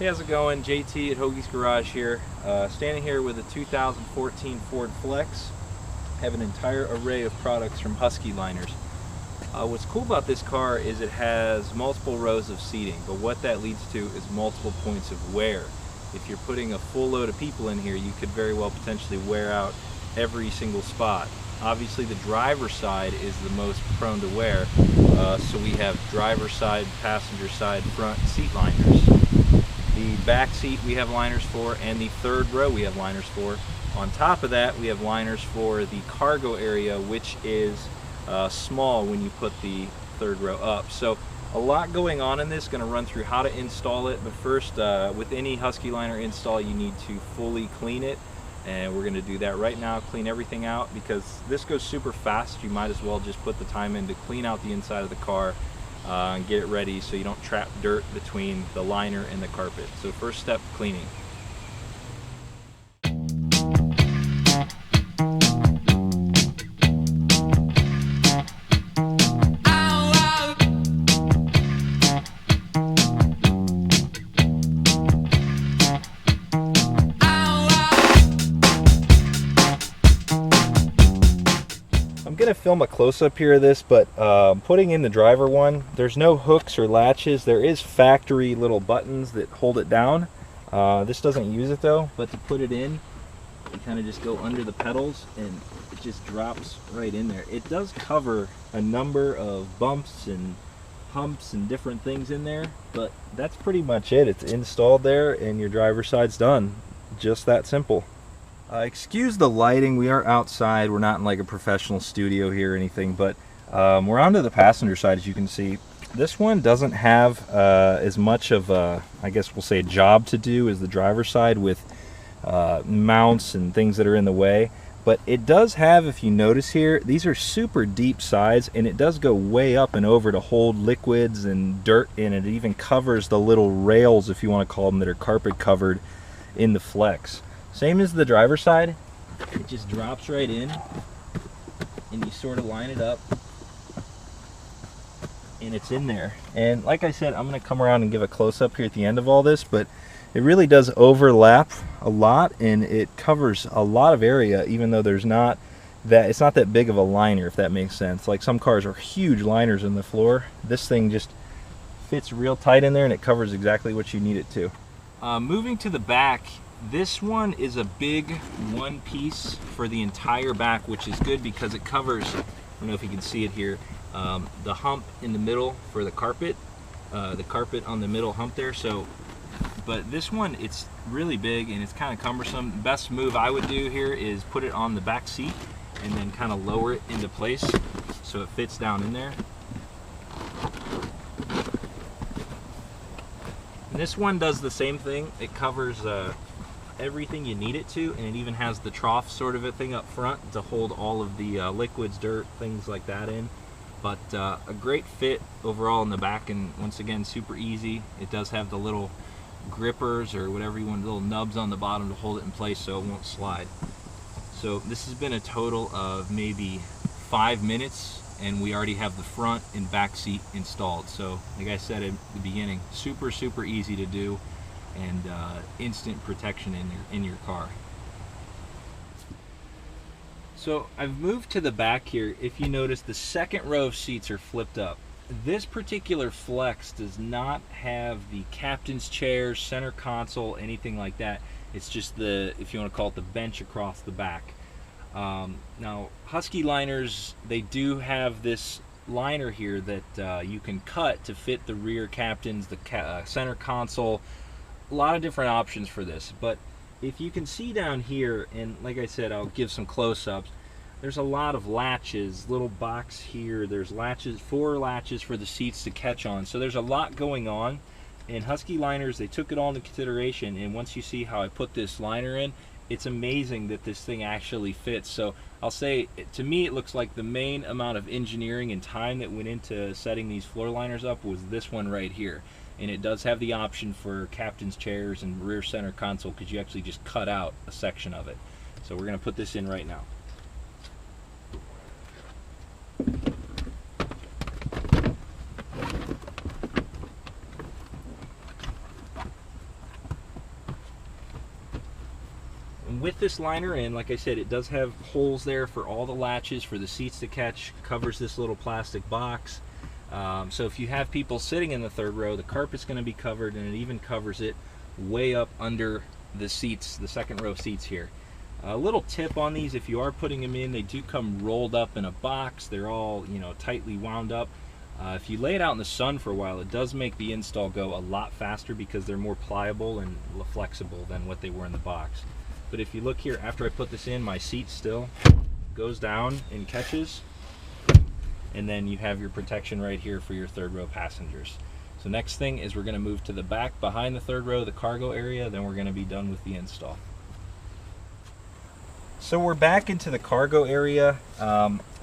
Hey, how's it going? JT at Hoagie's Garage here. Standing here with a 2014 Ford Flex. Have an entire array of products from Husky Liners. What's cool about this car is it has multiple rows of seating, but what that leads to is multiple points of wear. If you're putting a full load of people in here, you could very well potentially wear out every single spot. Obviously the driver's side is the most prone to wear, so we have driver's side, passenger side, front seat liners. The back seat we have liners for, and the third row we have liners for. On top of that, we have liners for the cargo area, which is small when you put the third row up. So a lot going on in this. Going to run through how to install it, but first, with any Husky Liner install, you need to fully clean it, and we're going to do that right now. Clean everything out because this goes super fast. You might as well just put the time in to clean out the inside of the car and get it ready so you don't trap dirt between the liner and the carpet. So first step, cleaning. I'm going to film a close-up here of this, but putting in the driver one, there's no hooks or latches. There is factory little buttons that hold it down. This doesn't use it though, but to put it in, you kind of just go under the pedals and it just drops right in there. It does cover a number of bumps and humps and different things in there, but that's pretty much it. It's installed there and your driver's side's done. Just that simple. Excuse the lighting, we are outside. We're not in like a professional studio here or anything, but we're onto the passenger side. As you can see, this one doesn't have as much of a, I guess we'll say, a job to do as the driver's side with mounts and things that are in the way. But it does have, if you notice here, these are super deep sides, and it does go way up and over to hold liquids and dirt in it. It even covers the little rails, if you want to call them, that are carpet covered in the Flex. Same as the driver's side, it just drops right in and you sort of line it up and it's in there. And like I said, I'm going to come around and give a close-up here at the end of all this, but it really does overlap a lot and it covers a lot of area, even though there's not that, it's not that big of a liner, if that makes sense. Like some cars are huge liners in the floor. This thing just fits real tight in there and it covers exactly what you need it to. Moving to the back, this one is a big one piece for the entire back, which is good because it covers, I don't know if you can see it here, the hump in the middle for the carpet on the middle hump there. So, but this one, it's really big and it's kind of cumbersome. The best move I would do here is put it on the back seat and then kind of lower it into place so it fits down in there. And this one does the same thing. It covers everything you need it to, and it even has the trough sort of a thing up front to hold all of the liquids, dirt, things like that in. But a great fit overall in the back, and once again, super easy. It does have the little grippers or whatever you want, little nubs on the bottom to hold it in place so it won't slide. So this has been a total of maybe 5 minutes and we already have the front and back seat installed. So like I said at the beginning, super easy to do, and instant protection in your car. So I've moved to the back here. If you notice, the second row of seats are flipped up. This particular Flex does not have the captain's chairs, center console, anything like that. It's just the, if you want to call it, the bench across the back. Now Husky Liners, they do have this liner here that you can cut to fit the rear captains, the center console. A lot of different options for this, but if you can see down here, and like I said, I'll give some close-ups, there's a lot of latches, little box here, there's latches, 4 latches for the seats to catch on, so there's a lot going on. And Husky Liners, they took it all into consideration, and once you see how I put this liner in, it's amazing that this thing actually fits. So I'll say, to me, it looks like the main amount of engineering and time that went into setting these floor liners up was this one right here. And it does have the option for captain's chairs and rear center console, because you actually just cut out a section of it. So we're going to put this in right now. with this liner in, like I said, it does have holes there for all the latches for the seats to catch, covers this little plastic box. So if you have people sitting in the third row, the carpet's going to be covered, and it even covers it way up under the seats, the second row seats here. A little tip on these: if you are putting them in, they do come rolled up in a box. They're all, you know, tightly wound up. If you lay it out in the sun for a while, it does make the install go a lot faster because they're more pliable and flexible than what they were in the box. But if you look here, after I put this in, my seat still goes down and catches, and then you have your protection right here for your third row passengers. So next thing is we're going to move to the back behind the third row, the cargo area, then we're going to be done with the install. So we're back into the cargo area.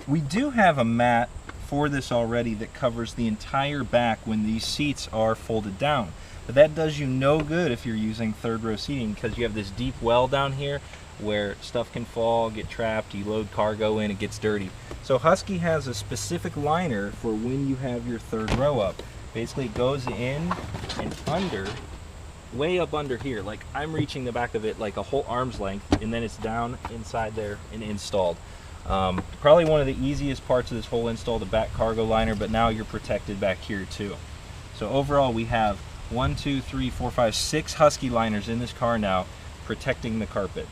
We do have a mat for this already that covers the entire back when these seats are folded down. But that does you no good if you're using third row seating, because you have this deep well down here where stuff can fall, get trapped, you load cargo in, it gets dirty. So Husky has a specific liner for when you have your third row up. Basically it goes in and under, way up under here, like I'm reaching the back of it like a whole arm's length, and then it's down inside there and installed. Probably one of the easiest parts of this whole install, the back cargo liner, but now you're protected back here too. So overall we have 1, 2, 3, 4, 5, 6 Husky liners in this car now, protecting the carpet.